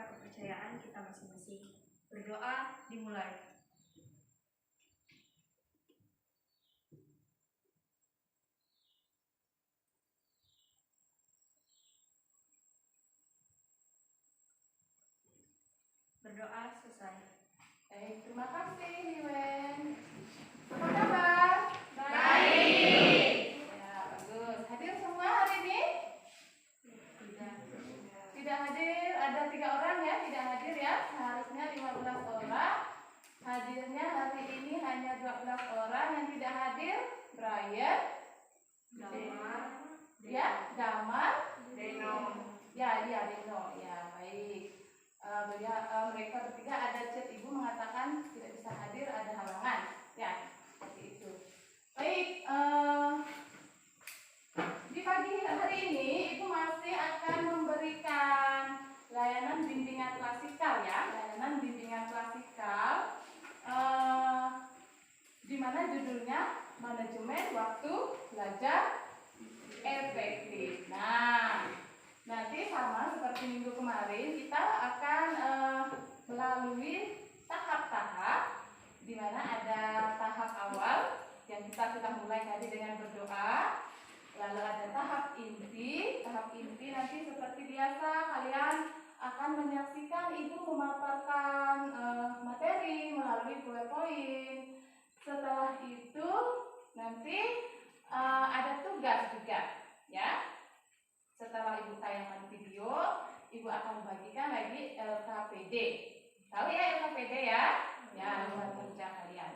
kepercayaan kita masing-masing. Berdoa dimulai. Berdoa selesai. Baik, terima kasih Liwen. Apa kabar? Baik. Ya, bagus. Hadir semua hari ini? Tidak hadir, ada 3 orang ya, tidak hadir ya. Seharusnya 15 orang. Hadirnya hari ini hanya 12 orang yang tidak hadir. Brian, Damar, ya, Damar, Deno. ya, Deno. Ya, baik. Mereka bertiga ada chat ibu mengatakan tidak bisa hadir, ada halangan. Ya, seperti itu. Baik, di pagi hari ini ibu masih akan memberikan layanan bimbingan klasikal ya, layanan bimbingan klasikal, di mana judulnya manajemen waktu belajar efektif. Nah, nanti sama seperti minggu kemarin kita akan melalui tahap-tahap, di mana ada tahap awal yang kita sudah mulai tadi dengan berdoa. Lalu ada tahap inti. Tahap inti nanti seperti biasa kalian akan menyaksikan ibu memaparkan materi melalui PowerPoint. Setelah itu nanti ada tugas juga, ya. Setelah ibu tayangkan video, ibu akan bagikan lagi LKPD. Tahu ya LKPD ya? Ya, luar kerja kalian.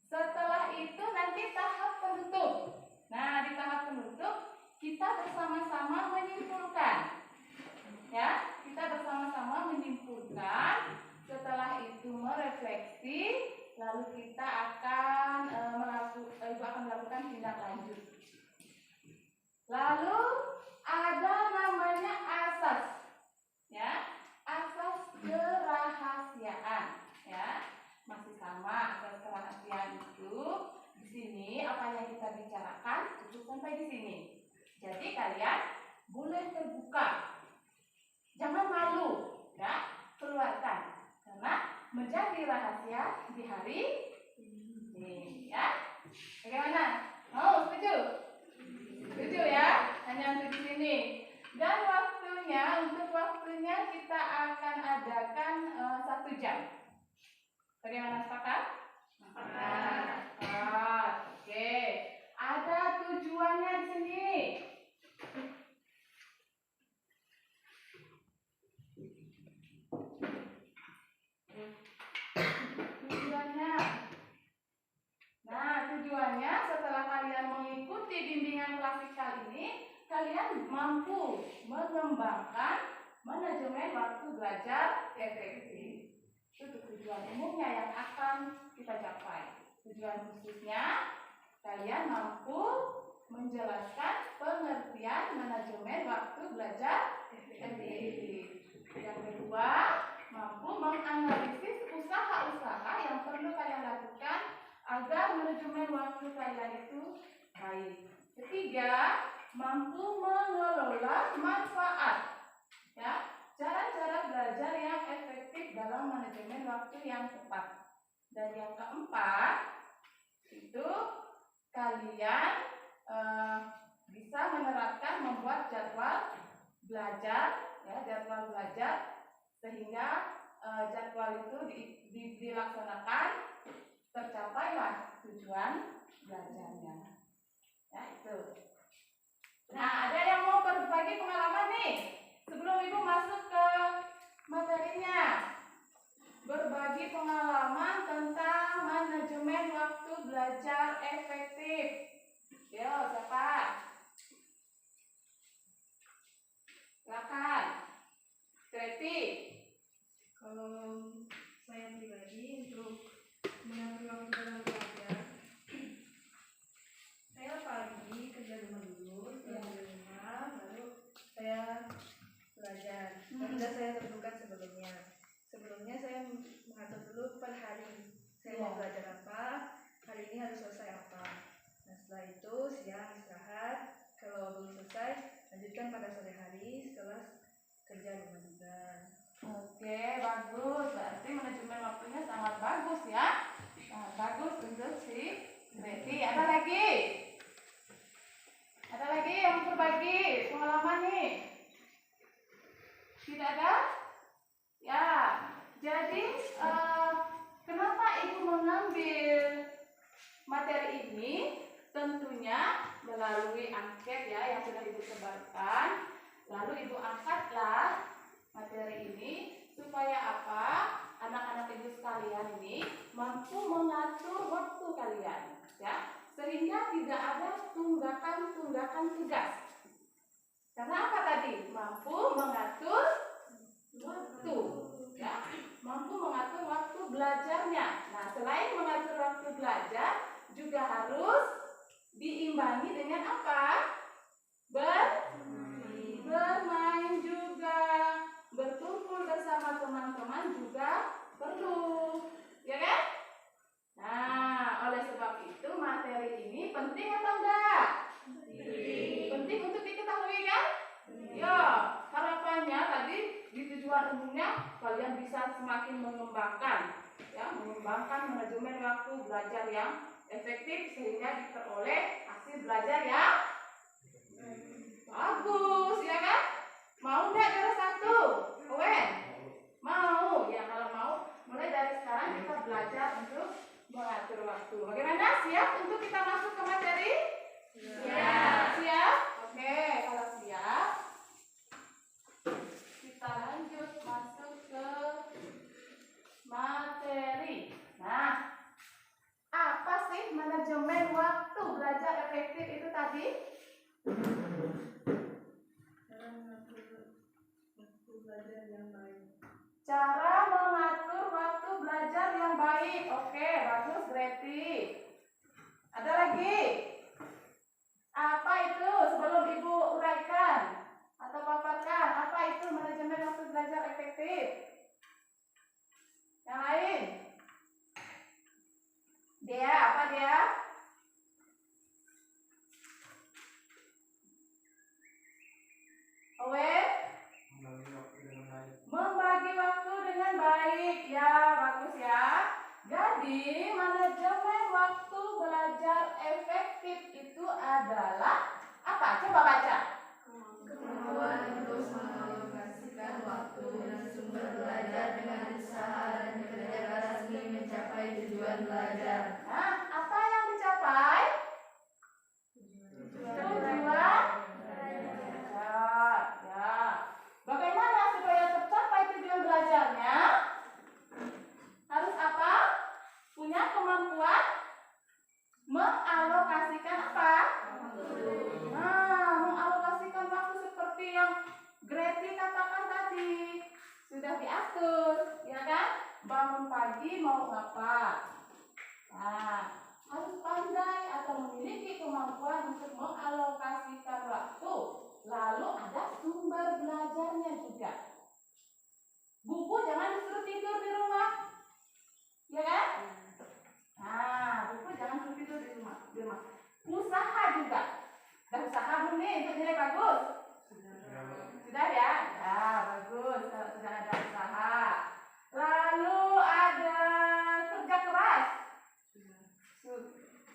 Setelah itu nanti tahap penutup. Nah, di tahap penutup kita bersama-sama menyimpulkan. Ya, kita bersama-sama menyimpulkan. Setelah itu merefleksi, lalu kita akan melakukan tindak lanjut. Lalu ada namanya asas, ya, asas kerahasiaan, ya, masih sama asas kerahasiaan itu. Di sini apa yang kita bicarakan cukup sampai di sini. Jadi kalian boleh terbuka, jangan malu, ya, keluarkan karena menjadi rahasia di hari ini, ya. Bagaimana? Mau setuju? Setuju ya? Hanya untuk di sini. Dan untuk waktunya kita akan adakan 1 jam. Bagaimana, sepakat? Sepakat. Oke. Ada tujuannya di sini. Tujuannya setelah kalian mengikuti bimbingan klasikal ini, kalian mampu mengembangkan manajemen waktu belajar efektif. Itu tujuan umumnya yang akan kita capai. Tujuan khususnya, kalian mampu menjelaskan pengertian manajemen waktu belajar efektif. Yang kedua, mampu menganalisis usaha-usaha yang perlu kalian lakukan agar manajemen waktu kalian itu baik. Ketiga, mampu mengelola manfaat, ya, cara-cara belajar yang efektif dalam manajemen waktu yang tepat. Dan yang keempat, itu kalian bisa menerapkan membuat jadwal belajar, ya, jadwal belajar sehingga jadwal itu dilaksanakan, tercapailah tujuan belajarnya. Ya, itu. Nah, ada yang mau berbagi pengalaman nih sebelum ibu masuk ke materinya. Berbagi pengalaman tentang manajemen waktu belajar efektif. Yo, siapa? Silakan. Kreti. Kalau saya pribadi untuk mengatur waktu dalam belajar, saya pagi kerja rumah dulu, setelah di rumah baru saya belajar. Sudah saya tentukan sebelumnya saya mengatur dulu per hari saya mau belajar apa, hari ini harus selesai apa. Nah, setelah itu siang istirahat, kalau belum selesai lanjutkan pada sore hari setelah kerja rumah juga. Oke, bagus. Berarti manajemen waktunya sangat bagus ya. Sangat bagus untuk si Greti. Ada lagi? Ada lagi yang berbagi pengalaman nih? Tidak ada? Ya. Jadi kenapa Ibu mengambil materi ini? Tentunya melalui angket ya yang sudah Ibu sebarkan. Lalu Ibu angkatlah materi ini supaya apa? Anak-anak Ibu sekalian ini mampu mengatur waktu kalian, ya, sehingga tidak ada tunggakan tugas. Karena apa tadi? Mampu mengatur waktu, ya, mampu mengatur waktu belajarnya. Nah, selain mengatur waktu belajar, juga harus diimbangi dengan apa? Bermain juga, berkumpul bersama teman-teman juga perlu, ya kan? Nah, oleh sebab itu materi ini penting atau enggak? Penting untuk diketahui kan? Ya, harapannya tadi di tujuan umumnya kalian bisa semakin mengembangkan, ya, mengembangkan manajemen waktu belajar yang efektif sehingga diperoleh hasil belajar yang bagus, ya kan? Mau nggak juara 1? Owen? Mau? Ya, kalau mau, mulai dari sekarang kita belajar untuk mengatur waktu. Bagaimana? Siap untuk kita masuk ke materi? Siap. Siap? Oke, kalau siap, kita lanjut masuk ke materi. Nah, apa sih manajemen waktu belajar efektif itu tadi? Cara mengatur waktu belajar yang baik. Oke, bagus Greti. Ada lagi? Apa itu sebelum Ibu uraikan atau paparkan? Apa itu manajemen waktu belajar efektif? Yang lain? Dia, apa dia? Owen? Membagi waktu dengan baik. Ya, bagus ya. Jadi, manajemen waktu belajar efektif itu adalah apa? Coba baca. Kemampuan untuk mengalokasikan waktu dan sumber belajar dengan usaha dan kerja keras demi mencapai tujuan belajar. Nah, apa yang dicapai? Tujuan belajar. Ya. Bagaimana supaya tercapai tujuan belajarnya? Harus apa? Punya kemampuan mengalokasikan apa? Nah, mengalokasikan waktu seperti yang Greti katakan tadi. Sudah diatur, ya kan? Bangun pagi mau apa? Nah, harus pandai atau memiliki kemampuan untuk mengalokasikan waktu. Lalu ada sumber belajarnya juga. Buku jangan disuruh tidur di rumah, ya kan? Nah, buku jangan disuruh tidur di rumah. Usaha juga. Sudah usaha belum nih untuk nilai bagus? Sudah ya? Ya, bagus. Kalau sudah ada usaha. Lalu ada kerja keras.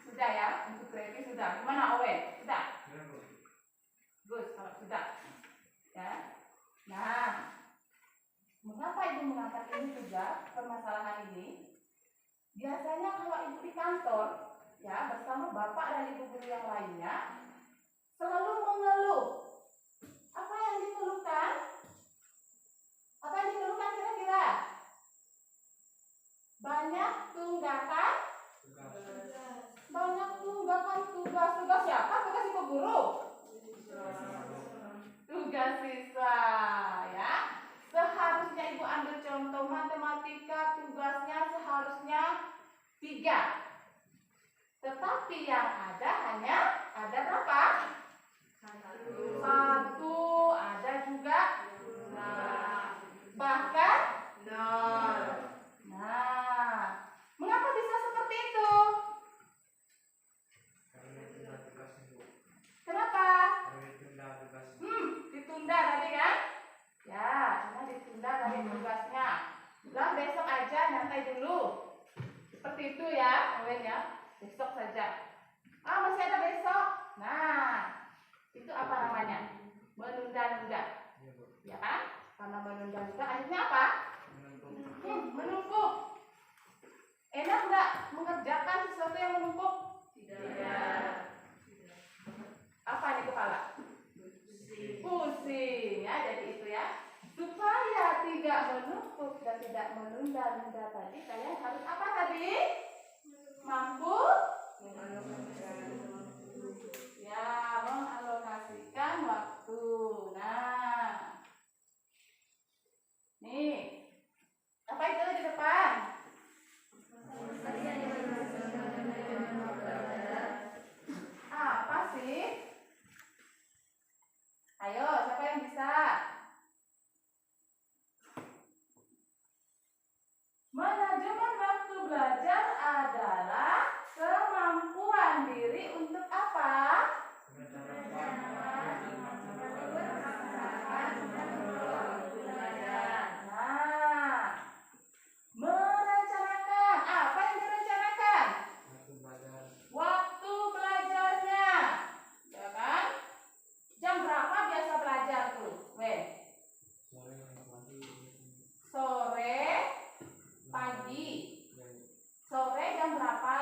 Sudah ya? Untuk Greti sudah. Gimana Owen? Sudah? Bagus kalau sudah. Ya. Nah, mengapa Ibu mengangkat ini juga permasalahan ini? Biasanya kalau Ibu di kantor, ya, bersama Bapak dan Ibu guru yang lainnya, selalu mengeluh. Apa yang dikeluhkan? Apa yang dikeluhkan kira-kira? Banyak tunggakan tugas. Banyak tunggakan tugas. Tugas siapa? Tugas Ibu guru. Tugas siswa, ya. Seharusnya Ibu ambil contoh matematika, tugasnya seharusnya 3. Tetapi yang ada hanya ada berapa? 1, ada juga bahkan 0. Nah, mengapa bisa seperti itu? Kenapa? Ditunda tadi kan? Ya, karena ditunda tadi tugasnya. Bilang besok aja, nyantai dulu. Seperti itu ya, Owen ya. Besok saja. Ah, masih ada besok. Nah, itu apa namanya? Menunda-nunda. Ya kan? Karena menunda-nunda akhirnya apa? Menumpuk. Enak nggak mengerjakan sesuatu yang menumpuk? Tidak. Apa di kepala? Pusing ya, jadi itu ya. Supaya tidak menumpuk dan tidak menunda-nunda tadi, kalian harus apa tadi? Mampu ya, mengalokasikan waktu. Nah, nih, apa itu di depan? Apa sih? Ayo, siapa yang bisa? Manajemen waktu belajar adalah kemampuan diri untuk apa? Nah, merencanakan. Apa yang direncanakan? Waktu belajarnya. Ya kan? Jam berapa biasa belajar tuh? Sore, pagi. Sore jam berapa?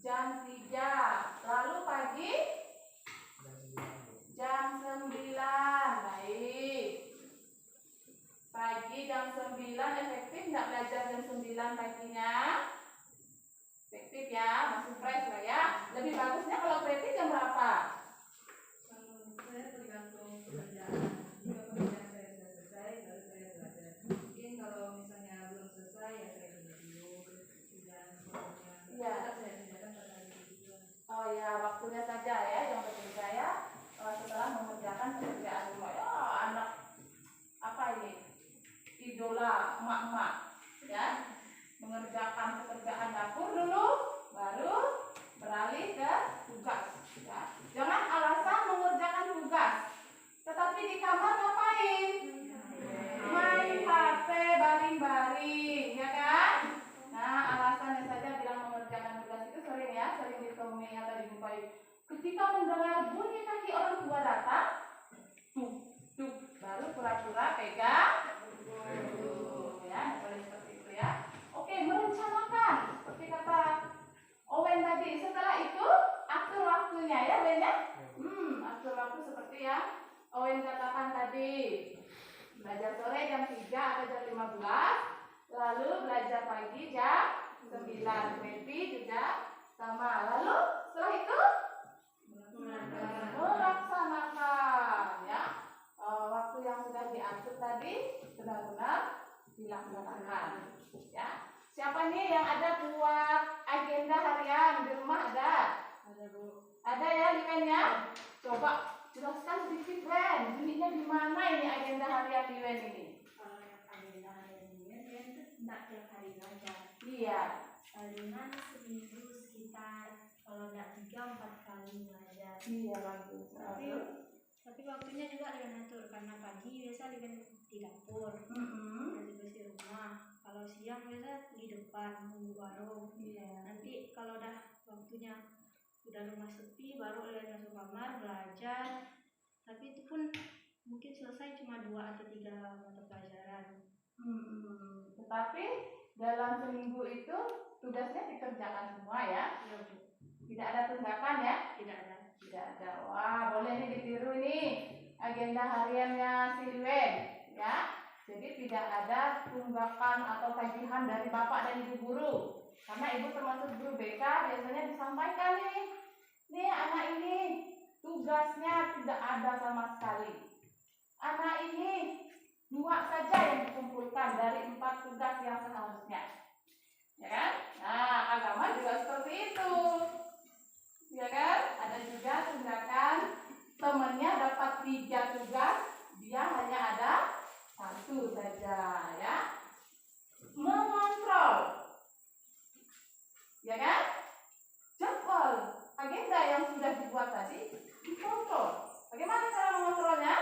Jam 3. Lalu pagi? Jam 9. Baik. Pagi jam 9 efektif nggak belajar jam 9 paginya? Efektif ya, masih fresh lah ya. Lebih bagusnya kalau praktik jam berapa? Saya tergantung pekerjaan. Jika pekerjaan saya sudah selesai, baru saya belajar. Mungkin kalau misalnya belum selesai, ya saya tidur. Dan sebagainya. Iya. Tetap saya kerjakan pada hari itu juga. Oh ya, waktunya saja ya yang penting saya setelah mengerjakan pekerjaan rumah. Ya, anak apa ini? Idola emak-emak ya. Mengerjakan pekerjaan dapur dulu, baru beralih ke tugas ya. Jangan alasan mengerjakan tugas, tetapi di kamar ngapain? Main HP, baring-baring, ya kan? Nah, alasannya saja bilang mengerjakan tugas itu sering ya, sering ditemui atau dijumpai. Ketika mendengar bunyi kaki orang tua datang, tuk, baru pura-pura pegang. Ya, boleh seperti itu ya. Oke, merencanakan seperti kata Owen tadi. Setelah itu atur waktunya ya, Ben ya. Atur waktu seperti yang Owen katakan tadi. Belajar sore jam 3 atau jam 15, lalu belajar pagi jam 9. Berarti juga sama. Lalu setelah itu melaksanakan ya. Waktu yang sudah diatur tadi benar-benar dilaksanakan ya. Siapa nih yang ada buat agenda harian di rumah? Ada Bu. Ada ya Liwen ya. Coba jelaskan sedikit Wen, bunyinya di mana ini agenda harian Liwen ini? Kalau yang agenda harian ini itu tidak tiap hari belajar. Iya. Palingan seminggu sekitar kalau tidak 3-4 kali belajar. Iya bagus. Tapi waktunya juga diatur karena pagi biasa di dapur, bersih rumah. Kalau siang biasa di depan nunggu warung. Iya. Nanti kalau udah waktunya udah rumah sepi baru masuk kamar belajar. Tapi itu pun mungkin selesai cuma 2 atau 3 mata pelajaran. Tetapi dalam seminggu itu tugasnya dikerjakan semua ya. Ya, Bu. Tidak ada tunggakan ya? Tidak ada. Tidak ada. Wah, boleh nih ditiru nih agenda hariannya si Liwen ya. Jadi tidak ada tunggakan atau tagihan dari bapak dan ibu guru. Karena ibu termasuk guru BK biasanya disampaikan nih anak ini tugasnya tidak ada sama sekali. Anak ini 2 saja yang dikumpulkan dari 4 tugas yang seharusnya. Ya kan? Nah, agama juga seperti itu. Ya kan? Ada juga tunggakan temannya dapat 3 tugas, dia hanya ada 1 saja ya. Mengontrol. Ya kan? Jadwal agenda yang sudah dibuat tadi dikontrol. Bagaimana cara mengontrolnya?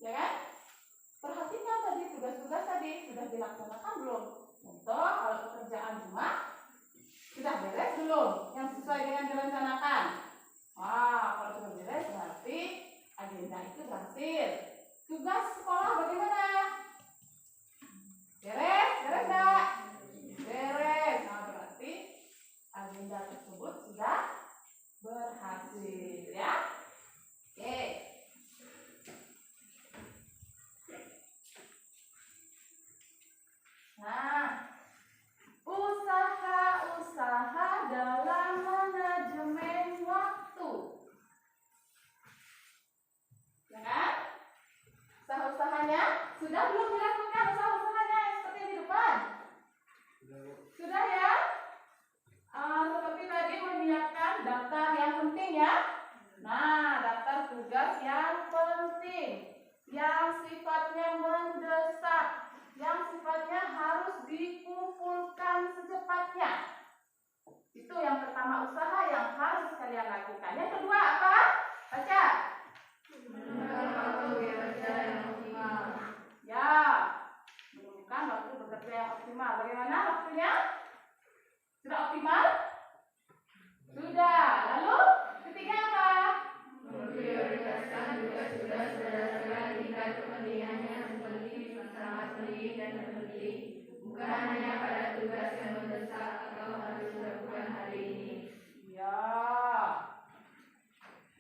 Ya kan? tadi sudah dilaksanakan belum? Contoh kalau pekerjaan rumah sudah beres belum? Yang sesuai dengan direncanakan. Wah, kalau sudah beres berarti agenda itu berhasil. Tugas sekolah bagaimana? Beres? Beres enggak? Beres. Nah, berarti agenda tersebut sudah berhasil ya. Oke. Nah, usaha-usaha dalam manajemen waktu. Ya kan? Usaha-usahanya sudah belum dilakukan usaha-usahanya yang seperti di depan? Sudah ya? Seperti tadi menyiapkan daftar yang penting ya. Nah, daftar tugas yang penting, yang sifatnya mendesak, yang sifatnya harus dikumpulkan secepatnya. Itu yang pertama, usaha yang harus kalian lakukan. Yang kedua apa? Baca. Ya, menentukan waktu bekerja yang optimal. Bagaimana waktunya? Sudah optimal? Sudah. Lalu ketiga apa? Memprioritaskan tugas-tugas berdasarkan tingkat kepentingannya seperti sangat penting dan penting, bukan hanya pada tugas yang mendesak atau harus dilakukan hari ini. Ya.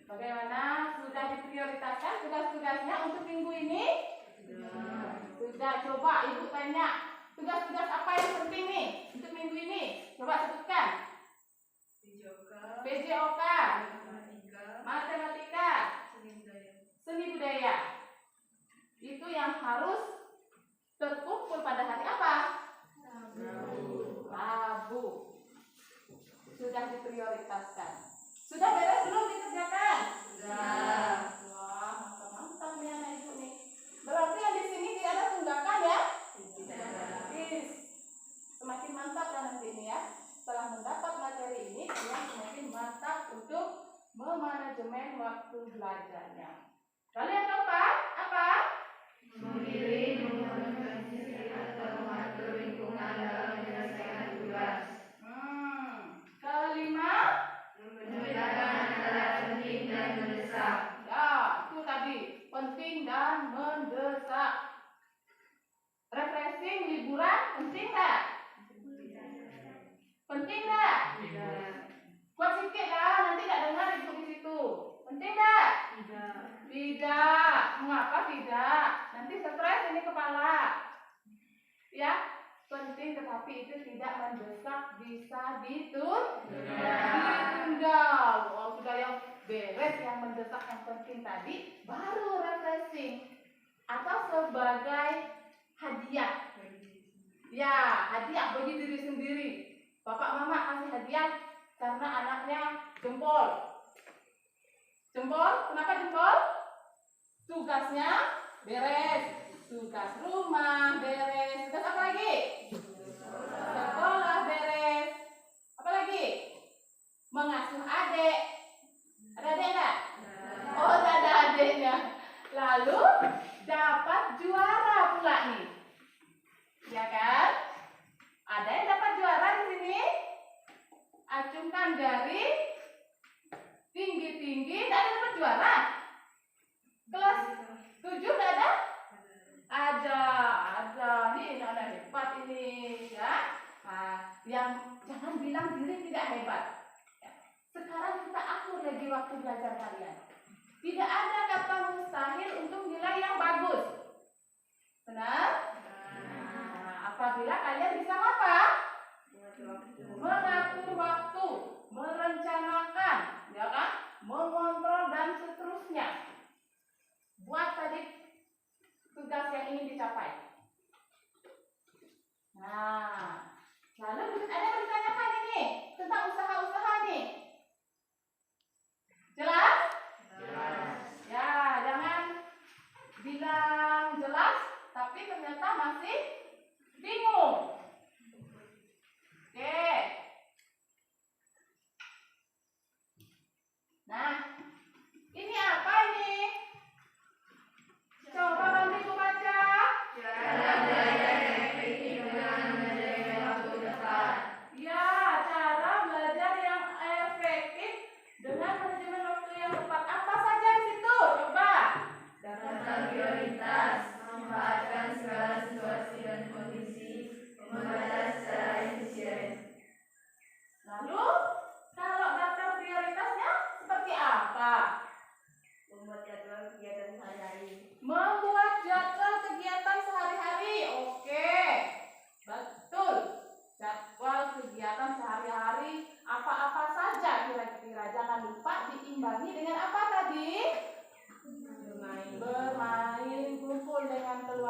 Bagaimana? Sudah diprioritaskan tugas-tugasnya untuk minggu ini? Sudah. Coba ibu tanya, tugas-tugas apa yang penting nih untuk minggu ini? Coba sebutkan. PJOK, matematika, seni budaya. Itu yang harus terkumpul pada hari apa? Rabu. Sudah diprioritaskan. Sudah beres belum dikerjakan? Sudah. Wah, mantap nih anak ibu nih. Berarti yang di sini tidak ada tunggakan ya? Tidak. Semakin mantap kan nanti ini ya. Setelah mendapat materi ini, kalian semakin mantap untuk memanajemen waktu belajarnya. Lalu yang keempat, apa? Memilih, mengorganisasi atau mengatur lingkungan dalam menyelesaikan tugas. Kelima, Membedakan antara penting dan mendesak. ya, itu tadi penting dan mendesak. Refreshing liburan penting nggak? Penting nggak? Kuat sedikit lah, nanti nggak dengar ibu di situ. Penting nggak? Tidak. Mengapa tidak? Nanti stres ini kepala. Ya, penting tetapi itu tidak mendesak, bisa ditunda. Wow, sudah yang beres yang mendesak yang penting tadi, baru refreshing atau sebagai hadiah. Ya, hadiah bagi diri sendiri. Bapak mama kasih hadiah karena anaknya jempol. Jempol, kenapa jempol? Tugasnya beres, tugas rumah beres, tugas apa lagi? Sekolah beres, apa lagi? Mengasuh adik. Ada adik enggak? Oh, tidak ada adiknya. Lalu dapat juara pula nih, ya kan? Ada yang dapat juara di sini? Acungkan jari tinggi-tinggi. Tidak ada dapat juara. Kelas 7 tidak ada? Ada. Nih anak hebat ini ya. Nah, yang jangan bilang diri tidak hebat. Sekarang kita atur lagi waktu belajar kalian. Tidak ada kata mustahil untuk nilai yang bagus. Benar? Apabila kalian bisa apa? Mengatur waktu, merencanakan, ya kan? Mengontrol dan seterusnya. Buat tadi tugas yang ingin dicapai. Nah, lalu ada yang ditanyakan ini tentang usaha-usaha nih. Jelas? Ya, jangan bilang jelas tapi ternyata masih bingung. Oke. Nah, ini apa ini? Coba bantu baca. Cara belajar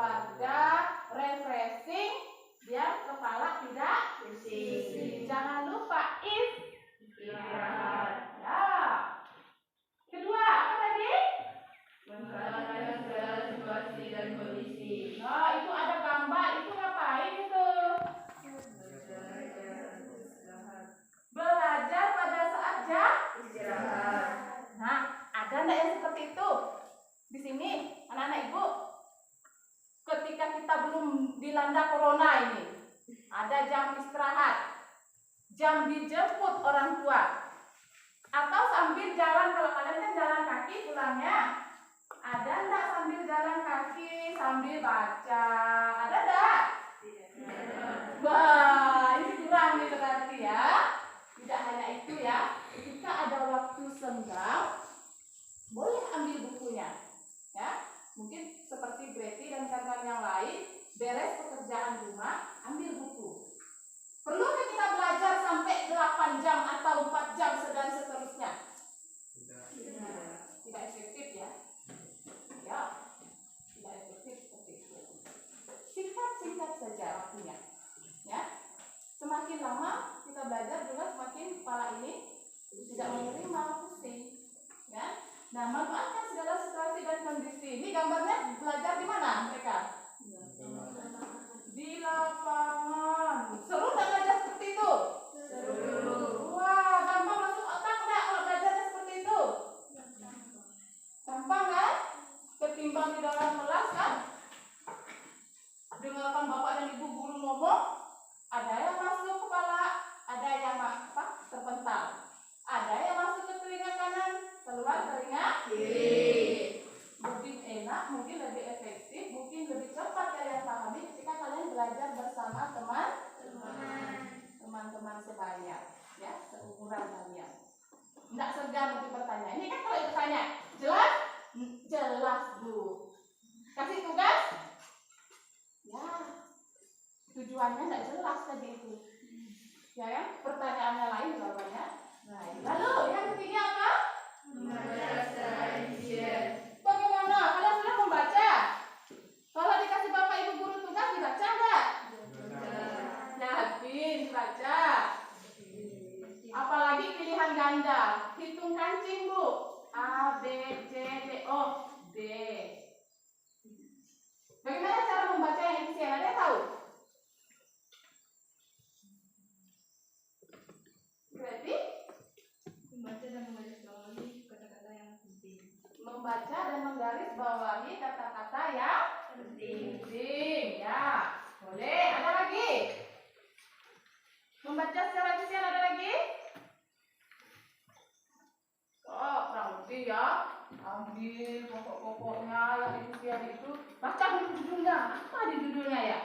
keluarga, refreshing, biar kepala tidak pusing. Jangan lupa istirahat. Ya. Kedua, apa tadi? Mengenai segala situasi dan kondisi. Nah, itu ada gambar. Itu ngapain itu? Belajar pada saat istirahat. Nah, ada enggak yang seperti itu? Di sini, anak-anak ibu, ketika kita belum dilanda corona ini, ada jam istirahat, jam dijemput orang tua, atau sambil jalan. Kalau kalian kan jalan kaki pulangnya, ada enggak sambil jalan kaki sambil baca? Ada enggak? Wah, ini kurang nih berarti ya. Tidak hanya itu ya, ketika ada waktu senggang, boleh ambil bukunya, ya. Mungkin seperti Greti dan kawan-kawan yang lain, beres pekerjaan rumah, ambil buku. Perlukah kita belajar sampai 8 jam atau 4 jam dan seterusnya? Tidak efektif ya. Ya, tidak efektif seperti itu. Singkat-singkat saja waktunya. Ya. Semakin lama kita belajar juga semakin kepala ini tidak menerima, pusing. Ya. Nah, manfaatkan segala situasi dan kondisi. Ini gambarnya belajar di mana mereka? Di lapangan. Seru nggak belajar seperti itu? Seru. Wah, gampang masuk otak nggak kalau belajarnya seperti itu? Gampang kan? Ketimbang di dalam kelas kan? Dengarkan bapak dan ibu guru ngomong, ada yang masuk kepala, ada yang terpental. Ada yang masuk ke telinga kanan, keluar telinga kiri. Lebih enak, mungkin lebih efektif, mungkin lebih cepat kalian pahami ketika kalian belajar bersama teman-teman sebaya, ya, seumuran kalian. Tidak segan untuk bertanya. Ini kan kalau bertanya, jelas? Jelas, Bu. Kasih tugas? Ya, tujuannya tidak jelas tadi itu. Ya kan? Pertanyaannya lain jawabannya. Nah, lalu yang ketiga apa? Membaca secara efisien. Bagaimana? Kalian sudah membaca? Kalau dikasih bapak ibu guru tugas dibaca enggak? Yakin dibaca. Apalagi pilihan ganda. Hitung kancing, Bu. A, B, C, D, O, D. Bagaimana cara membaca yang efisien? Ada yang tahu? Berarti Membaca dan menggarisbawahi kata-kata yang penting. Membaca dan menggarisbawahi kata-kata yang penting. Ya, boleh. Ada lagi? Membaca secara efisien ada lagi? Oh, kurang lebih ya. Ambil pokok-pokoknya yang efisien itu. Baca dulu judulnya. Apa di judulnya ya?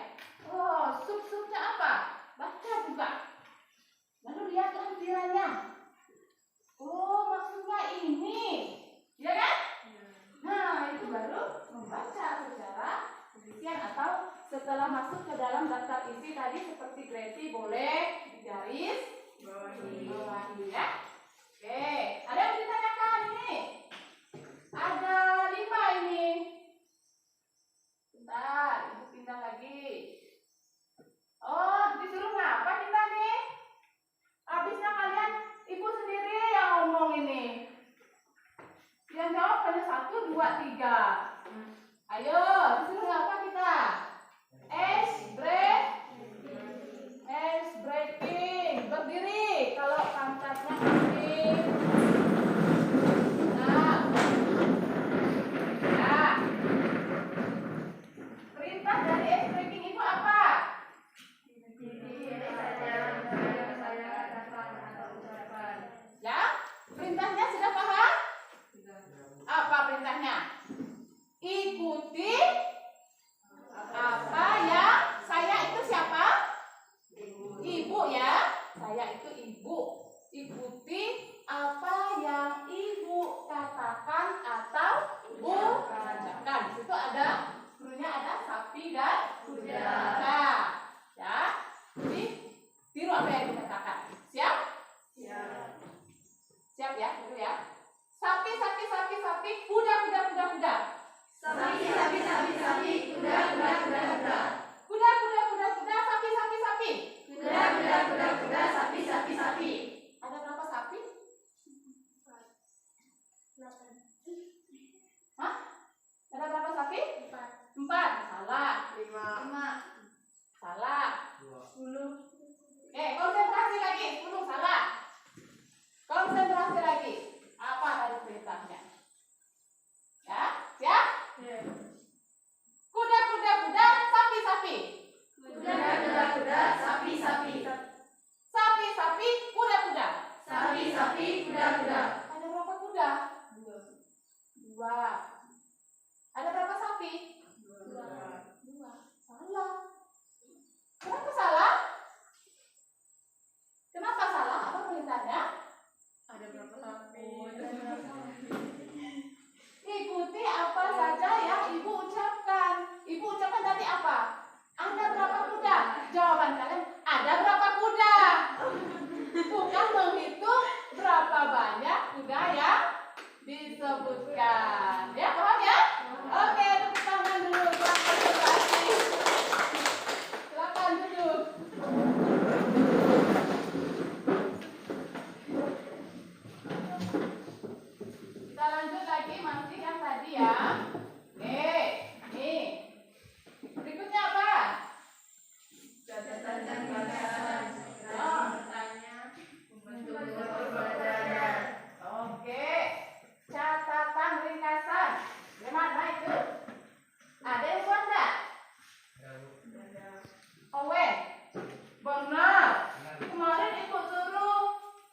Oh, sub-subnya apa? Baca juga. Lalu lihat lampirannya. Oh, maksudnya ini. Ya kan? Nah, itu baru membaca secara efisien. Atau setelah masuk ke dalam daftar isi tadi seperti Greti boleh digaris bawahi ya. Oke, ada yang ditanyakan ini? Ada 5 ini. Bentar, ibu pindah lagi. Oh, disuruh ngapa kita nih? Habisnya kalian ibu sendiri yang ngomong ini. Yang jawab hanya 1, 2, 3. Ayo, disuruh ngapa kita? Ice breaking. Berdiri. Kalau pantatnya kering. Nah. Nah. Perintah dari ice breaking itu apa? Ya, perintahnya sudah paham? Apa perintahnya? Ikuti sapi? 4. Salah. 5. Salah. 10. Konsentrasi lagi. 10 salah. Konsentrasi lagi. Apa tadi perintahnya? Ya, siap? Kuda, kuda, kuda, sapi, sapi. Kuda, kuda, kuda, sapi, sapi. Sapi, sapi, kuda, kuda. Sapi, sapi, kuda, kuda. Ada berapa kuda? 2. Ada berapa sapi? 2. Salah. Kenapa salah? Kenapa salah? Apa perintahnya? Ada berapa sapi? Ikuti apa saja yang ibu ucapkan. Ibu ucapkan tadi apa? Ada berapa kuda? Jawaban kalian, ada berapa kuda? Bukan menghitung berapa banyak kuda yang disebutkan. Ya, paham ya? Oke, tepuk tangan dulu. Silakan konsentrasi. Silakan duduk. Kita lanjut lagi masih yang tadi ya. Nih. Berikutnya apa? Catatan dan bacaan. Bertanya, membentuk kelompok belajar. Oke. Catatan ringkasan. Gimana itu? Ada yang buat enggak? Owen. Benar. Kemarin ibu suruh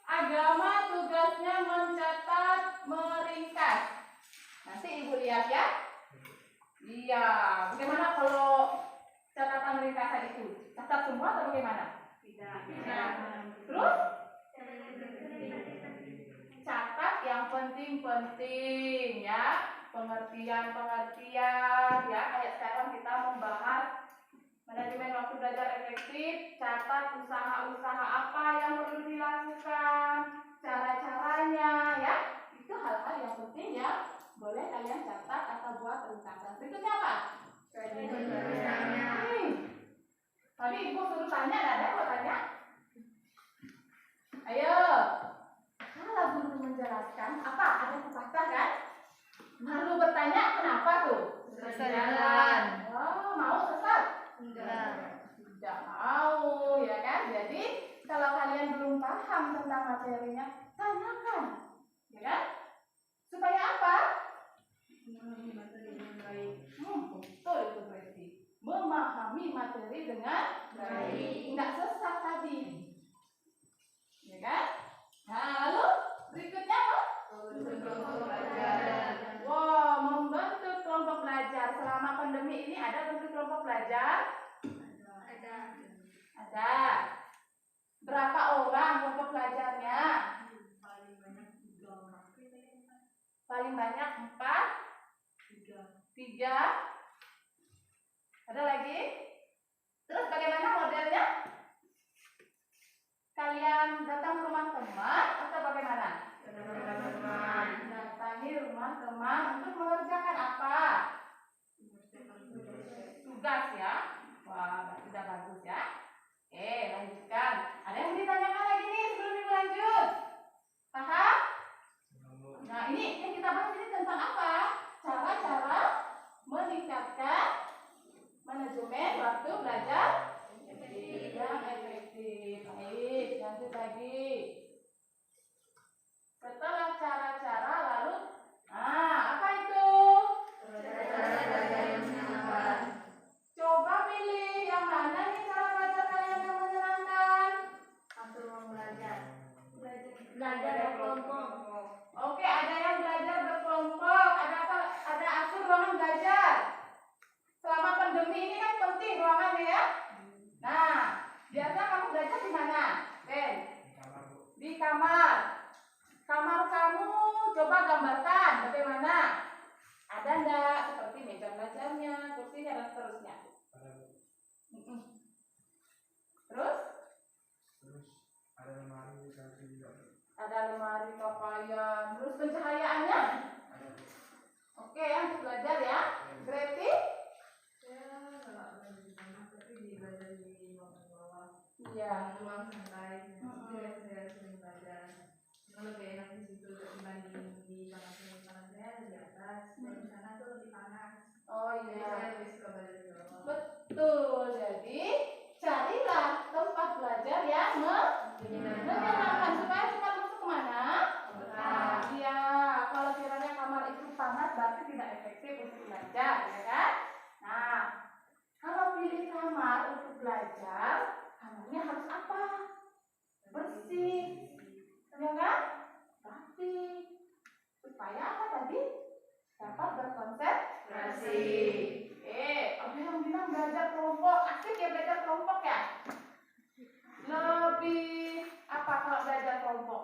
agama tugasnya mencatat, meringkas. Nanti ibu lihat ya. Iya. Bagaimana kalau catatan ringkasan itu? Catat semua atau bagaimana? Tidak. Terus? Catat yang penting-penting ya. Pengertian-pengertian ya. Kayak sekarang kita membahas manajemen waktu belajar efektif. Catat usaha-usaha apa yang perlu dilakukan, cara-caranya ya. Itu hal-hal yang penting ya. Boleh kalian catat atau buat ringkasan. Berikutnya apa? Bertanya. Tadi ibu suruh tanya, ada mau tanya? Ayo. Kalau guru menjelaskan, apa? Ada pepatah kan? Malu bertanya, kenapa tuh? Sesat jalan. Oh, mau sesat? Enggak. Tidak mau, ya kan? Jadi, kalau kalian belum paham tentang materinya, tanyakan. Ya kan? Supaya apa? Memahami materi dengan baik. Betul itu berarti. Memahami materi dengan Baik. tidak sesat tadi. Ya kan? Nah, lalu berikutnya apa? Membentuk kelompok belajar. Wow, membentuk kelompok belajar. Selama pandemi ini ada bentuk kelompok belajar? Ada. Berapa orang kelompok belajarnya? Paling banyak 3 orang. Paling banyak 4, 3. Ada lagi? Terus bagaimana modelnya? Kalian datang ke rumah teman atau bagaimana? Teman-teman. Datangi rumah teman untuk mengerjakan apa? Tugas ya. Wah, sudah bagus ya. Oke, lanjutkan. Ada yang ditanyakan lagi nih sebelum ibu lanjut? Paham? Nah, ini yang kita bahas ini tentang apa? Cara-cara meningkatkan manajemen waktu belajar yang efektif. Baik, lanjut lagi. Setelah cara-cara lalu, apa itu? Cara belajar yang menyenangkan. Coba pilih yang mana nih cara belajar kalian yang menyenangkan. Atur ruang belajar. Belajar berkelompok. Oke, ada yang belajar berkelompok, ada atur ruangan belajar. Selama pandemi ini kan penting ruangannya ya. Nah, biasa kamu belajar di mana? Ben? Di kamar. Kamar kamu coba gambarkan bagaimana? Ada enggak seperti meja belajarnya, kursinya dan seterusnya? Terus? Ada lemari juga. Ada lemari pakaian, terus pencahayaannya? Oke, untuk belajar ya. Berarti? Saya nggak belajar di sana, tapi belajar di bawah. Iya. Ruang santai. Itu yang saya sering belajar. Cuma lebih enak di situ dibanding di kamar saya di atas. Dan di sana tuh lebih panas. Oh Jadi iya. saya lebih suka belajar di bawah. Betul. Jadi carilah tempat belajar yang menyenangkan supaya cepat masuk kemana? Nah, iya. Kalau kiranya kamar itu panas berarti tidak efektif untuk belajar, ya kan? Nah, kalau pilih kamar untuk belajar, kamarnya harus apa? Bersih, ya kan? Rapi. Supaya apa tadi? Dapat berkonsentrasi. Ada yang bilang belajar kelompok, asik ya belajar kelompok ya? Lebih apa kalau belajar kelompok?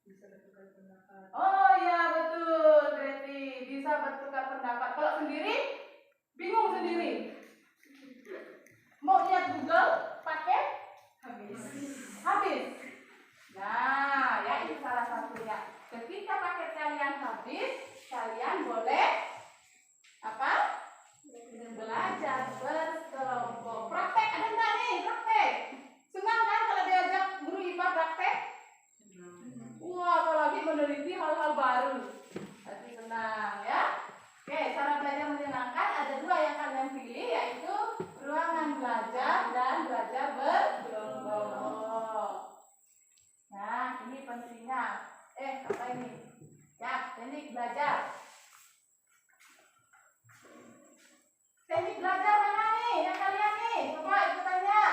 Bisa bertukar pendapat. Oh ya betul, Greti. Bisa bertukar pendapat. Kalau sendiri, bingung sendiri. Mau lihat Google, pakai habis. Nah, ya itu salah satunya. Ketika paket kalian habis, kalian boleh apa? Belajar berkelompok. Praktek ada nggak nih? Praktek. Senang kan kalau diajak guru IPA praktek? Wah, apalagi meneliti hal-hal baru. Pasti senang ya. Oke, cara belajar menyenangkan ada dua yang kalian pilih, yaitu ruangan belajar dan belajar berkelompok. Nah, ini pentingnya. Apa ini? Ya, teknik belajar. Teknik belajar mana nih? Yang kalian nih? Coba ikutannya.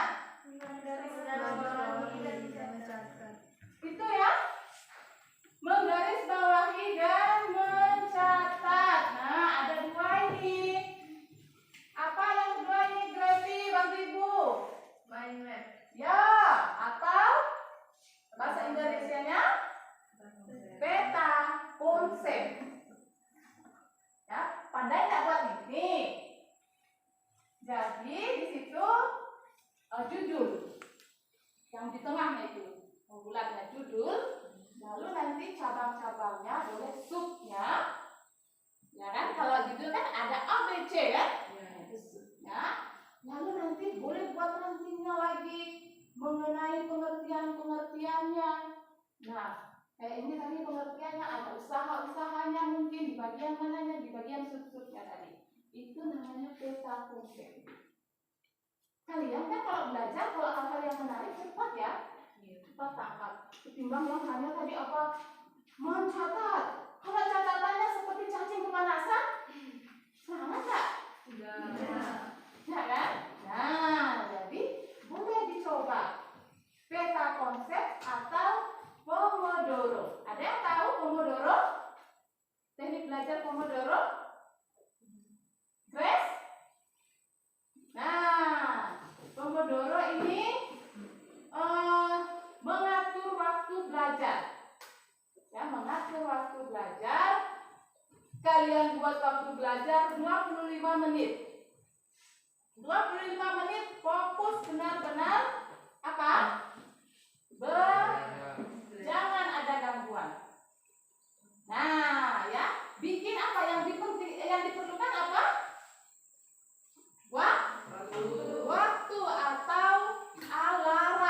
Itu ya. Menggarisbawahi dan mencatat. Nah, ada dua ini. Apa yang kedua ini, Greti, Bang Ibu? Mind map. Ya, atau bahasa Indonesianya peta konsep. Ya, pandai nggak buat nih? Nih. Jadi di situ judul yang di tengahnya itu bulatnya judul. Lalu nanti cabang-cabangnya boleh subnya, ya kan? Kalau judul kan ada A, B, C kan? Itu subnya. Lalu nanti boleh buat rantingnya lagi mengenai pengertian-pengertiannya. Nah, kayak ini tadi pengertiannya ada usaha-usahanya mungkin di bagian mananya, di bagian sub-subnya tadi. Itu namanya peta konsep. Kalian kan kalau belajar, kalau hal-hal yang menarik cepat ya. Cepat tangkap. Ketimbang yang hanya tadi apa? Mencatat. Kalau catatannya seperti cacing kepanasan, semangat nggak? Ya kan? Nah, jadi boleh dicoba peta konsep atau Pomodoro. Ada yang tahu Pomodoro? Teknik belajar Pomodoro? Grace? Nah, Pomodoro ini mengatur waktu belajar. Ya, mengatur waktu belajar. Kalian buat waktu belajar 25 menit. 25 menit fokus benar-benar apa? Jangan ada gangguan. Nah, ya, bikin apa yang diperlukan apa? Waktu atau alarm.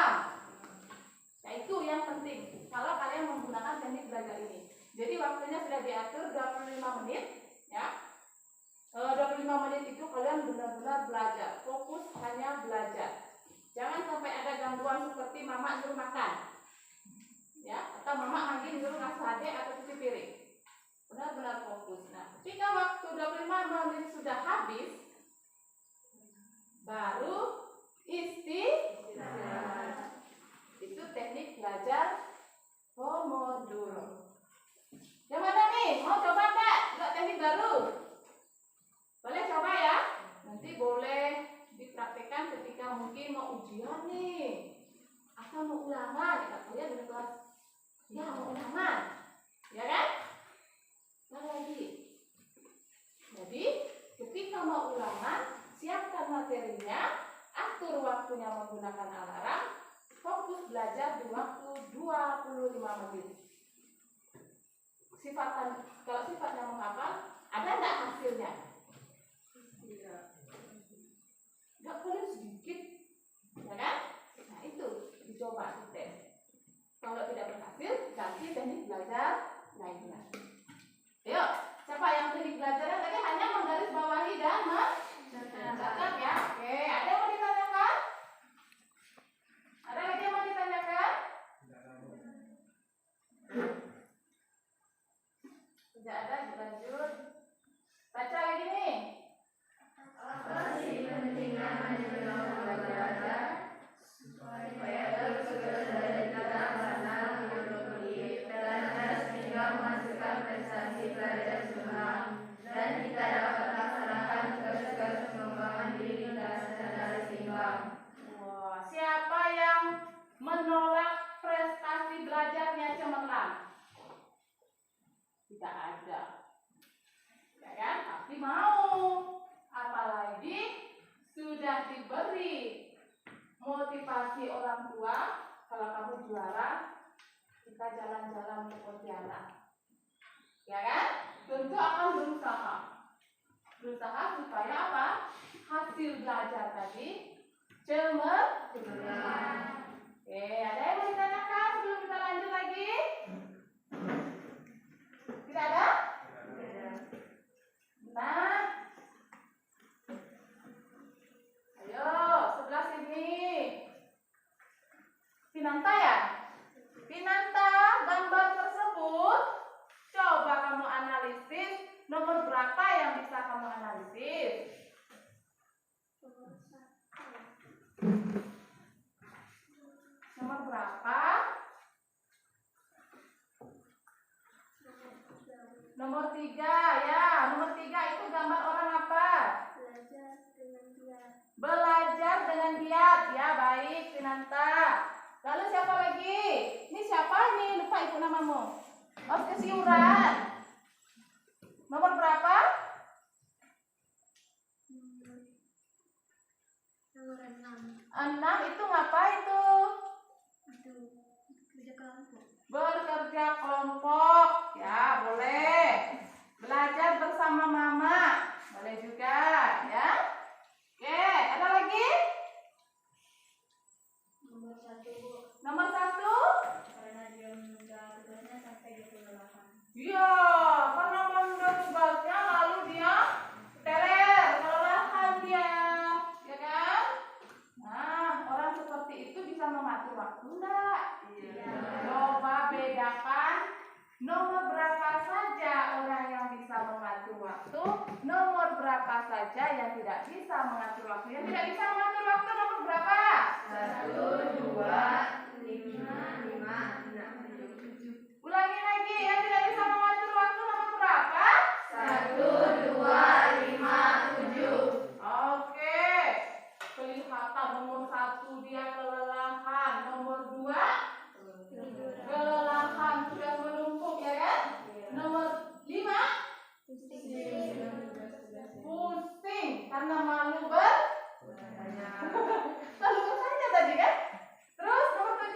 Nah, itu yang penting kalau kalian menggunakan teknik belajar ini. Jadi waktunya sudah diatur 25 menit, ya. 25 menit itu kalian benar-benar belajar, fokus hanya belajar. Jangan sampai ada gangguan seperti mama suruh makan, ya, atau mama manggil suruh ngasih adik atau cuci piring. Benar-benar fokus. Nah, ketika waktu 25 menit sudah habis, baru istirahat. Itu teknik belajar Pomodoro. Yang mana nih? Mau coba nggak? Nggak teknik baru? Boleh coba ya? Nanti boleh dipraktekkan ketika mungkin mau ujian nih, atau mau ulangan. Kita kuliah di kelas, ya mau ulangan, ya kan? Nah lagi. Jadi ketika mau ulangan, siapkan materinya, atur waktunya menggunakan alarm, fokus belajar di waktu 25 menit. Kalau sifatnya menghafal, ada nggak hasilnya? Nggak boleh sedikit, ya kan? Nah itu dicoba dites. Kalau tidak berhasil, ganti teknik belajar lainnya. Ayo, siapa yang teknik belajarnya tadi hanya menggarisbawahi dan Tidak ada. Ya kan? Pasti mau. Apalagi sudah diberi motivasi orang tua, kalau kamu juara, kita jalan-jalan ke Pontianak. Ya kan? Tentu akan berusaha. Berusaha supaya apa? Hasil belajar tadi cemerlang. Oke, ada yang mau ditanyakan sebelum kita lanjut lagi? Tidak ada? Nah, ayo sebelah sini. Pinanta ya? Pinanta, gambar tersebut coba kamu analisis. Nomor berapa yang bisa kamu analisis? Nomor berapa? Nomor 3 ya. Nomor 3 itu gambar orang apa? Belajar dengan giat. Ya, baik Pinanta. Lalu siapa lagi? Ini siapa nih? Lupa itu namamu. Oh, kesiuran. Nomor berapa? Nomor 6. 6 itu ngapain tuh? Itu kerja kelompok. Bekerja kelompok. Ya, boleh. Belajar bersama mama. Boleh juga, ya. Oke, ada lagi? Nomor 1, Bu. Nomor 1? Karena dia menunda tugasnya sampai dia kelelahan. Iya, karena menunda tugasnya lalu dia teler, kelelahan dia. Ya kan? Nah, orang seperti itu bisa mengatur waktu enggak? Iya. Coba bedakan nomor berapa saja orang yang bisa mengatur waktu, nomor berapa saja yang tidak bisa mengatur waktu. Yang tidak bisa mengatur waktu nomor berapa? 1, 2, 5, 6, 7. Ulangi lagi, yang tidak bisa mengatur waktu nomor berapa? 1, 2, 5, 7. Oke. Kelihatan nomor 1 dia kelelahan, nomor 2 kelelahan sudah menumpuk, ya kan? Nomor 5 pusing karena malu malu bertanya tadi kan? Terus nomor 7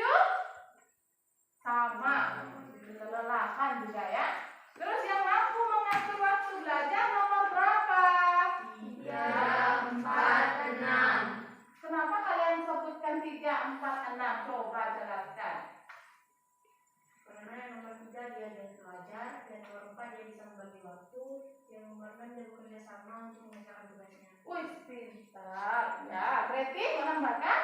sama kelelahan juga ya. Terus yang mampu mengatur waktu belajar nomor berapa? 3, 4, 6. Kenapa kalian sebutkan 3, 4, 6? Coba jelaskan. Karena yang nomor 3 dia dari pelajar, yang nomor 4 dia bisa membagi waktu, yang nomor 6 dia bekerja sama untuk mengerjakan tugasnya. Wih, pintar. Ya, berarti menambahkan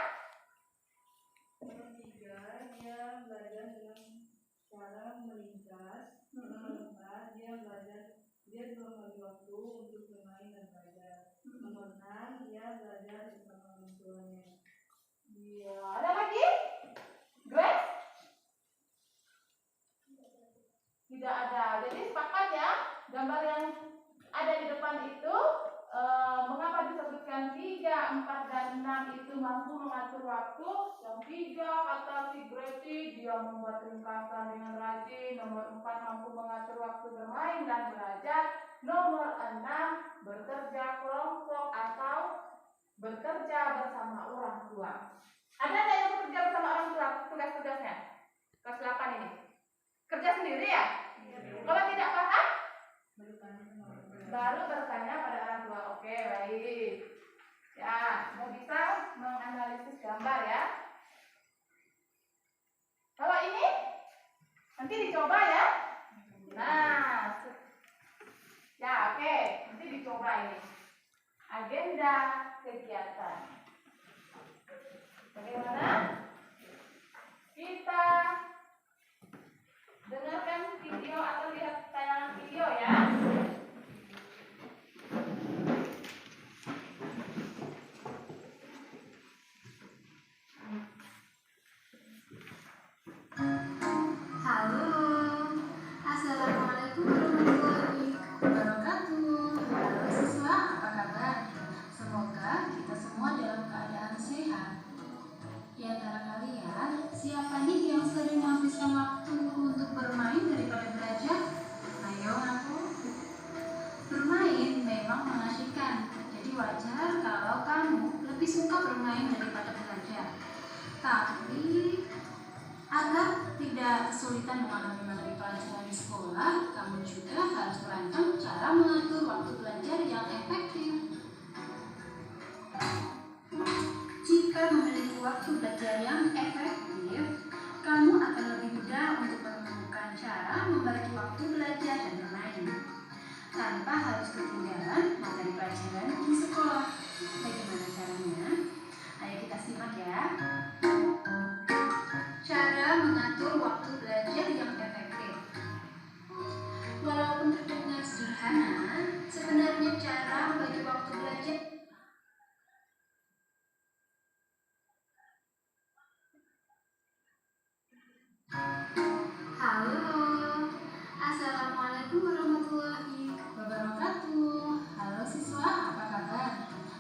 Nomor 3 dia belajar dengan cara meringkas. Nomor 4 dia belajar, dia juga membagi waktu untuk bermain dan belajar. Nomor 6 dia belajar bersama orang tuanya. iya. Ada lagi? Grace? Tidak ada. Jadi sepakat ya, gambar yang ada di depan itu mengapa disebutkan 3, 4, dan 6 itu mampu mengatur waktu. Yang 3 kata si Greti dia membuat ringkasan dengan rajin. Nomor 4 mampu mengatur waktu bermain dan belajar. Nomor 6 bekerja kelompok atau bekerja bersama orang tua. Ada nggak yang bekerja bersama orang tua tugas-tugasnya? Kelas 8 ini. Kerja sendiri ya? Kalau tidak paham? Baru bertanya pada orang tua. Oke, baik. Ya, sudah bisa menganalisis gambar ya. Kalau ini nanti dicoba ya. Nah, ya oke, nanti dicoba ini. Agenda kegiatan. Bagaimana? Kita dengarkan video atau lihat tayangan video ya. Halo, Assalamualaikum warahmatullahi wabarakatuh. Halo siswa, apa kabar? Semoga kita semua dalam keadaan sehat. Di antara wajar kalau kamu lebih suka bermain daripada belajar. Tapi agar tidak kesulitan memahami materi pelajaran di sekolah, kamu juga harus merancang cara mengatur waktu belajar yang efektif. Jika memiliki waktu belajar yang efektif, kamu akan lebih mudah untuk menemukan cara membagi waktu belajar dan bermain tanpa harus ketinggalan materi pelajaran di sekolah. Bagaimana caranya? Ayo kita simak ya. Cara mengatur waktu belajar yang efektif. Walaupun terdengar sederhana, sebenarnya cara membagi waktu belajar. Halo, Assalamualaikum warahmatullahi wabarakatuh. Halo siswa, apa kabar?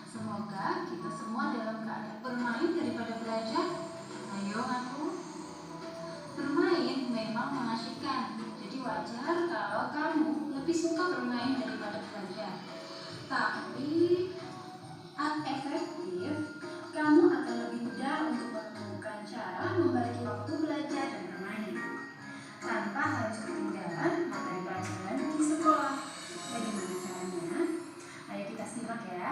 Semoga kita semua dalam keadaan bermain daripada belajar. Ayo ngaku. Bermain memang mengasyikkan, jadi wajar kalau kamu lebih suka bermain daripada belajar. Tapi efektif, kamu akan lebih mudah untuk menemukan cara membagi waktu belajar dan bermain tanpa harus ketinggalan materi pelajaran di sekolah. Bagaimana caranya? Ayo kita simak ya.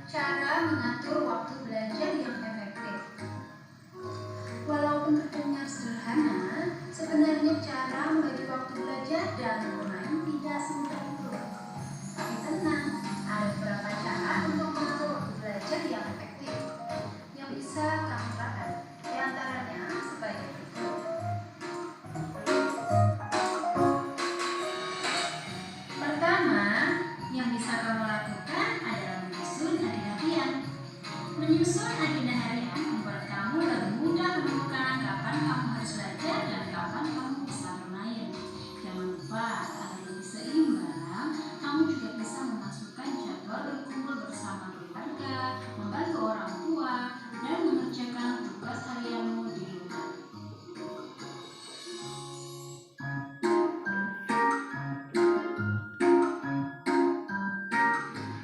Cara mengatur waktu belajar yang efektif. Walaupun terdengar sederhana, sebenarnya cara membagi waktu belajar dan bermain tidak semudah itu. Tapi tenang, ada beberapa cara untuk mengatur waktu belajar yang efektif yang bisa kamu terapkan. Di antaranya sebagai berikut. Pertama, yang bisa kamu lakukan adalah menyusun agenda harian. Menyusun agenda harian membuat kamu lebih mudah menemukan kapan kamu harus belajar dan kapan kamu bisa bermain. Jangan lupa, agar lebih seimbang, kamu juga bisa memasukkan jadwal berkumpul bersama keluarga, membantu orang tua, dan mengerjakan tugas harianmu di rumah.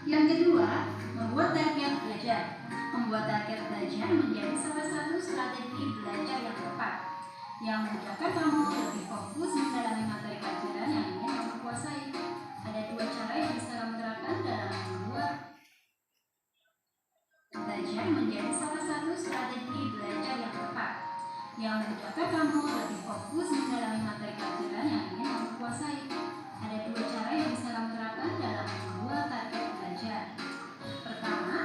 Yang kedua, membuat target belajar. Membuat target belajar menjadi salah satu strategi belajar yang tepat, yang memudahkan kamu lebih fokus mendalami materi pelajaran yang ingin kamu kuasai. Ada dua cara yang bisa kamu terapkan dalam membuat belajar menjadi salah satu strategi belajar yang tepat, yang memudahkan kamu lebih fokus mendalami materi pelajaran yang ingin kamu kuasai. Ada dua cara yang bisa kamu terapkan dalam membuat target belajar. Pertama,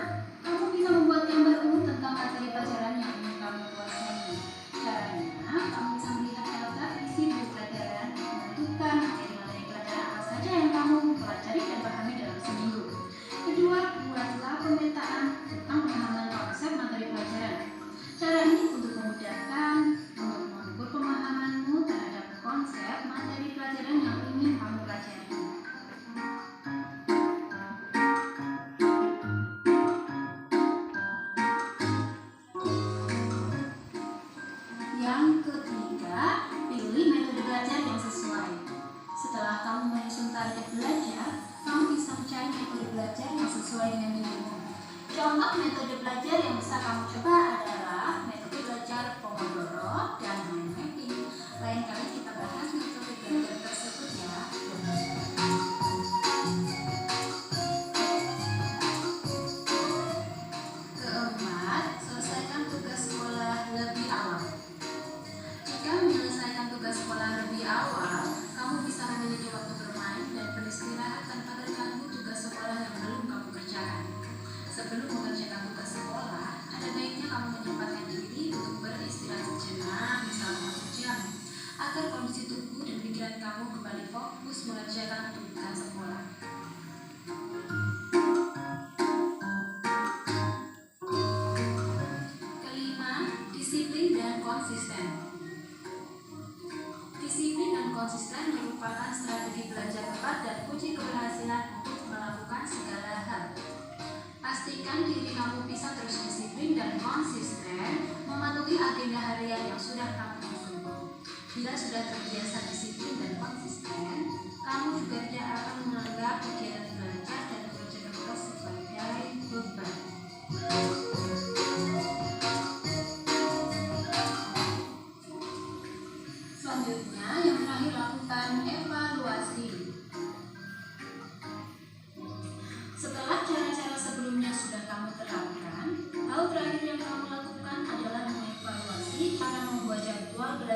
kamu bisa membuat gambar umum tentang materi pelajaran yang ingin kamu kuasai. Caranya, kamu bisa melihat daftar isi buku pelajaran, menentukan materi-materi pelajaran apa saja yang kamu pelajari dan pahami dalam seminggu. Kedua, buatlah pemetaan tentang pemahaman konsep materi pelajaran. Cara ini untuk memudahkan untuk mengukur pemahamanmu terhadap konsep materi pelajaran yang ingin kamu pelajari. Yang ketiga, pilih metode belajar yang sesuai. Setelah kamu menyusun target belajar, kamu bisa mencari metode belajar yang sesuai dengan dirimu. Contoh metode belajar yang bisa kamu coba adalah metode belajar Pomodoro dan mind mapping. Lain kali kita bahas metode belajar tersebut ya. Keempat, selesaikan tugas sekolah lebih awal. Jika menyelesaikan tugas sekolah lebih awal, kamu bisa memiliki waktu bermain dan beristirahat tanpa terganggu tugas sekolah yang belum kamu kerjakan. Sebelum mengerjakan tugas sekolah, ada baiknya kamu menyempatkan diri untuk beristirahat sejenak, misalnya 1 jam, agar kondisi tubuh dan pikiran kamu kembali fokus mengerjakan tugas sekolah. Kelima, disiplin dan konsisten. Disiplin dan konsisten merupakan strategi belajar tepat dan kunci keberhasilan untuk melakukan segala hal. Pastikan diri kamu bisa terus disiplin dan konsisten mematuhi agenda harian yang sudah kamu susun. Bila sudah terbiasa disiplin dan konsisten, kamu juga tidak akan menganggap kegiatan belajar dan bekerja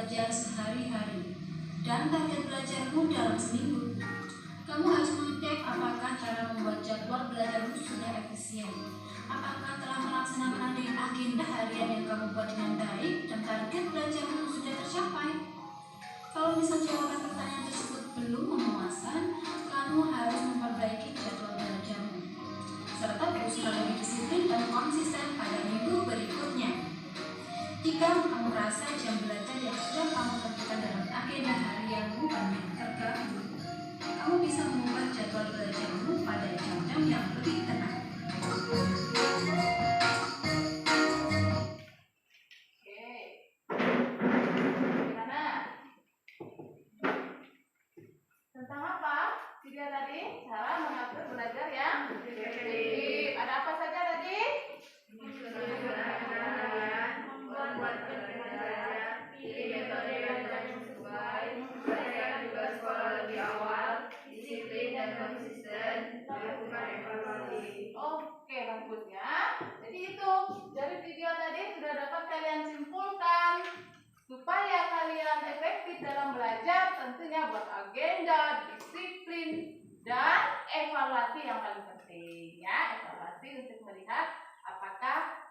belajar sehari-hari dan target belajarmu dalam seminggu. Kamu harus mengecek apakah cara membuat jadwal belajarmu sudah efisien. Apakah telah melaksanakan agenda harian yang kamu buat dengan baik dan target belajarmu sudah tercapai. Kalau misal jawaban pertanyaan tersebut belum memuaskan, kamu harus memperbaiki jadwal belajarmu serta berusaha lebih disiplin dan konsisten pada minggu berikutnya. Jika kamu merasa jam belajar yang sudah kamu tentukan dalam agenda harianmu banyak terganggu, kamu bisa mengubah jadwal belajarmu pada jam-jam yang lebih tenang. Oke. Gimana? Tentang apa? Tiga tadi, cara mengatur belajar yang efektif. Ada apa saja tadi? Membuat belajar, pilih metode belajar yang sesuai, selesaikan tugas sekolah lebih awal, disiplin dan konsisten, melakukan evaluasi. Oke, bagus ya. Jadi itu dari video tadi sudah dapat kalian simpulkan supaya kalian efektif dalam belajar, tentunya buat agenda, disiplin, dan evaluasi yang paling penting ya. Evaluasi untuk melihat apakah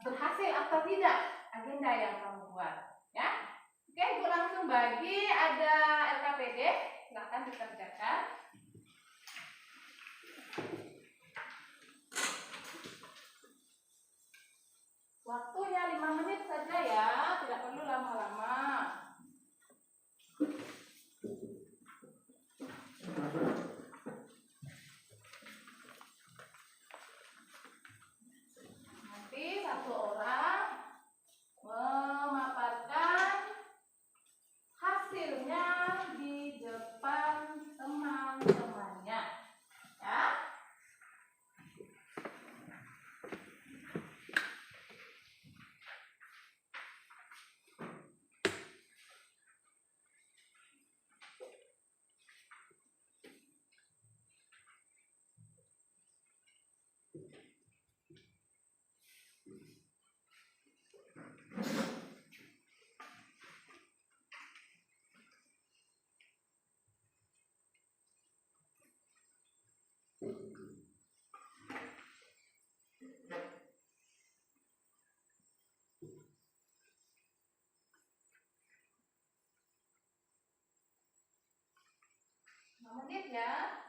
berhasil atau tidak agenda yang kamu buat ya. Oke, Ibu langsung bagi, ada LKPD, silakan dikerjakan. Waktunya 5 menit saja ya, tidak perlu lama-lama. Nanti satu orang memaparkan hasilnya di depan teman-temannya ya. Menit ya.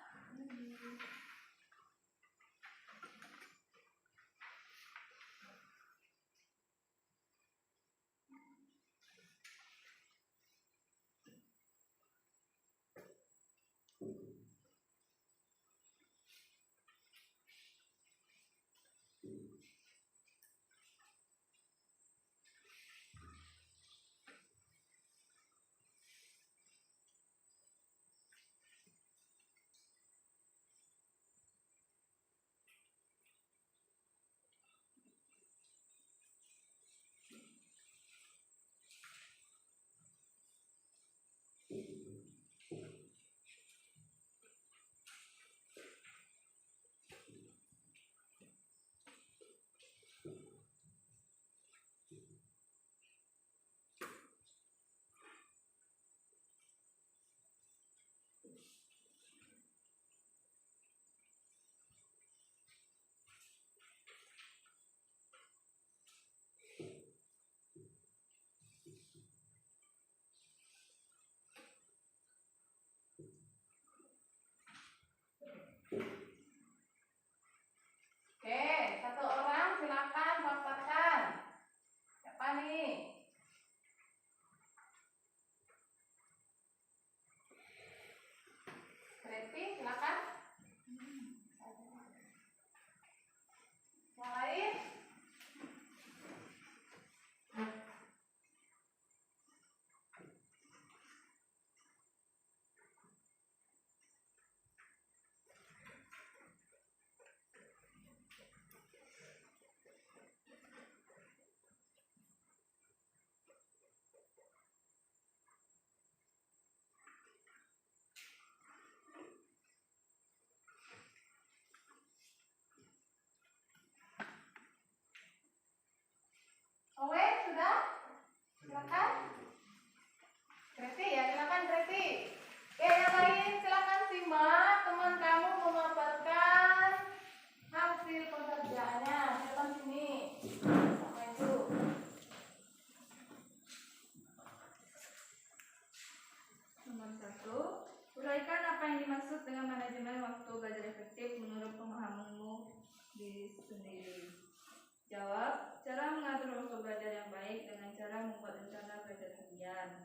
Jawab, cara mengatur waktu belajar yang baik dengan cara membuat rencana belajar harian.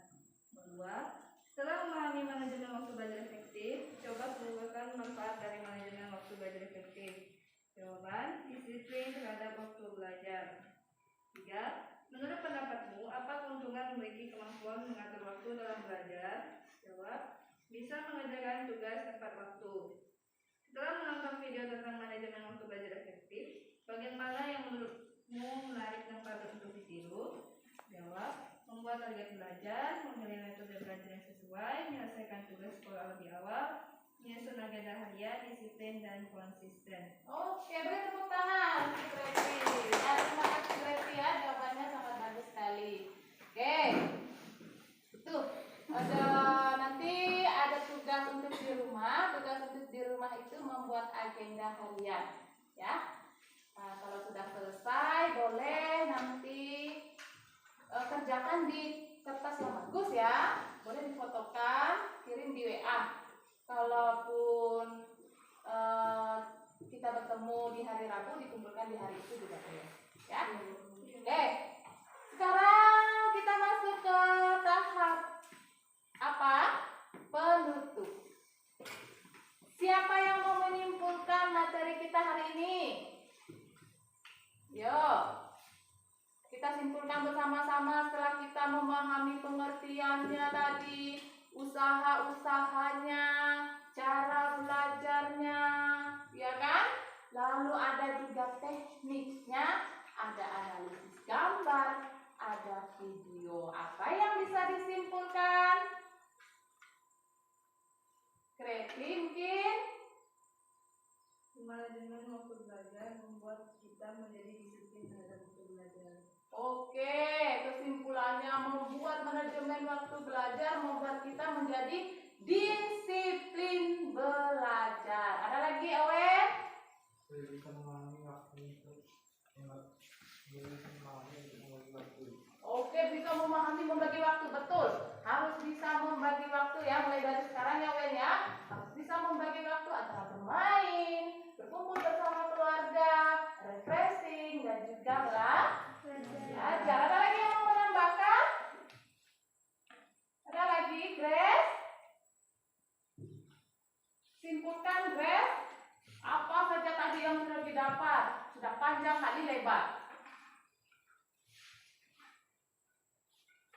Kedua, setelah memahami manajemen waktu belajar efektif, coba keluarkan manfaat dari manajemen waktu belajar efektif. Jawaban, disiplin terhadap waktu belajar. 3. Menurut pendapatmu, apa keuntungan memiliki kemampuan mengatur waktu dalam belajar? Jawab, bisa mengerjakan tugas tepat waktu. Setelah menonton video tentang manajemen waktu belajar efektif, bagian mana yang menurutmu menarik dan patut untuk ditiru? Jawab, membuat target belajar, memilih metode belajar yang sesuai, menyelesaikan tugas sekolah lebih awal, menyusun agenda harian, disiplin, dan konsisten. Oke, beri tepuk tangan untuk Greti. Ya, terima kasih Greti ya, jawabannya sangat bagus sekali. Oke, tuh nanti ada tugas untuk di rumah. Tugas untuk di rumah itu membuat agenda harian, ya. Nah, kalau sudah selesai, boleh nanti kerjakan di kertas yang bagus ya. Boleh difotokan, kirim di WA. Kalaupun kita bertemu di hari Rabu, dikumpulkan di hari itu juga boleh, ya. Oke, sekarang kita masuk ke tahap apa? Penutup. Siapa yang mau menyimpulkan materi kita hari ini? Yuk, kita simpulkan bersama-sama setelah kita memahami pengertiannya tadi, usaha-usahanya, cara belajarnya, ya kan? Lalu ada juga tekniknya, ada analisis gambar, ada video. Apa yang bisa disimpulkan? Kreti mungkin? Manajemen waktu belajar membuat kita menjadi disiplin terhadap waktu belajar. Oke, kesimpulannya membuat manajemen waktu belajar membuat kita menjadi disiplin belajar. Ada lagi, Awen? Saya bisa memahami waktu untuk membagi waktu. Oke, bisa memahami membagi waktu, betul. Harus bisa membagi waktu ya, mulai dari sekarang ya, Wen ya. Harus bisa membagi waktu antara bermain, berkumpul bersama keluarga, refreshing, dan juga belajar. Ada lagi yang mau menambahkan? Ada lagi, Grace? Simpulkan, Grace. Apa saja tadi yang sudah didapat? Sudah panjang kali lebar.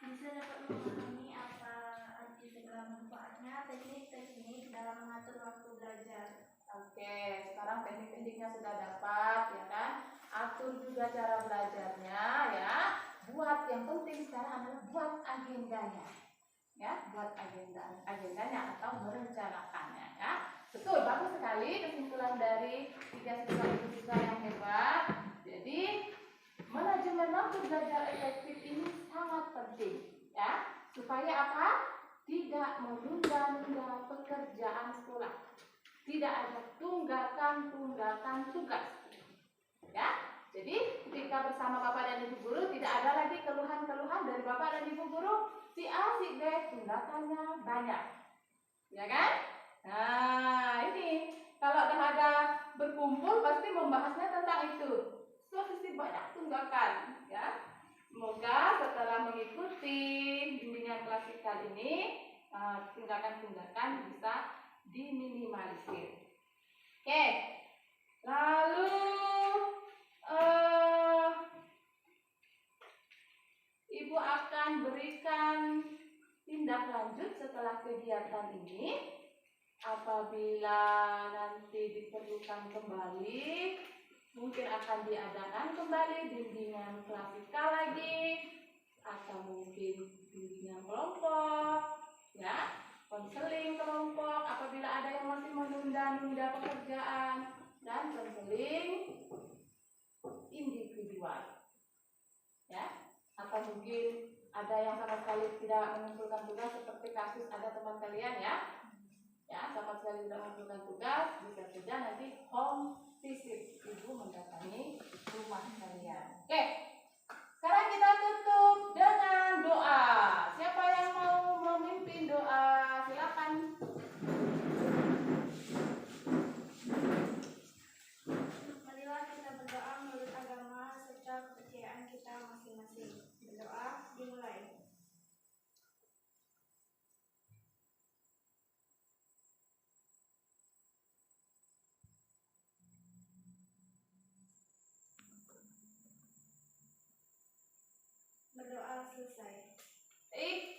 Bisa dapat memahami apa arti segala manfaatnya, teknik-teknik dalam mengatur waktu belajar. Oke, sekarang teknik-tekniknya sudah dapat, ya kan? Atur juga cara belajarnya, ya. Buat yang penting sekarang adalah buat agendanya, ya. Buat agendanya atau merencanakannya, ya. Betul, bagus sekali kesimpulan dari 3 siswa yang hebat. Jadi manajemen waktu belajar efektif ini sangat penting, ya, supaya apa? Tidak menunda-nunda pekerjaan sekolah, tidak ada tunggakan tugas, ya. Jadi ketika bersama Bapak dan Ibu Guru tidak ada lagi keluhan-keluhan dari Bapak dan Ibu Guru, si A, si B tunggakannya banyak, ya kan? Nah, ini kalau ada berkumpul pasti membahasnya tentang itu. Sisi banyak tunggakan, ya. Semoga setelah mengikuti bimbingan klasikal ini tunggakan-tunggakan bisa diminimalisir. Oke, lalu Ibu akan berikan tindak lanjut setelah kegiatan ini. Apabila nanti diperlukan kembali, mungkin akan diadakan kembali bimbingan klasikal lagi, atau mungkin bimbingan kelompok, ya, konseling kelompok apabila ada yang masih menunda-nunda pekerjaan, dan konseling individual, ya, atau mungkin ada yang sama sekali tidak mengumpulkan tugas seperti kasus ada teman kalian, ya, sama sekali tidak mengumpulkan tugas, bisa saja nanti home visit, ibu mendatangi rumah kalian. Oke, sekarang kita tutup dengan doa. Siapa yang mau memimpin doa? Silakan. Marilah kita berdoa menurut agama Selesai. Baik,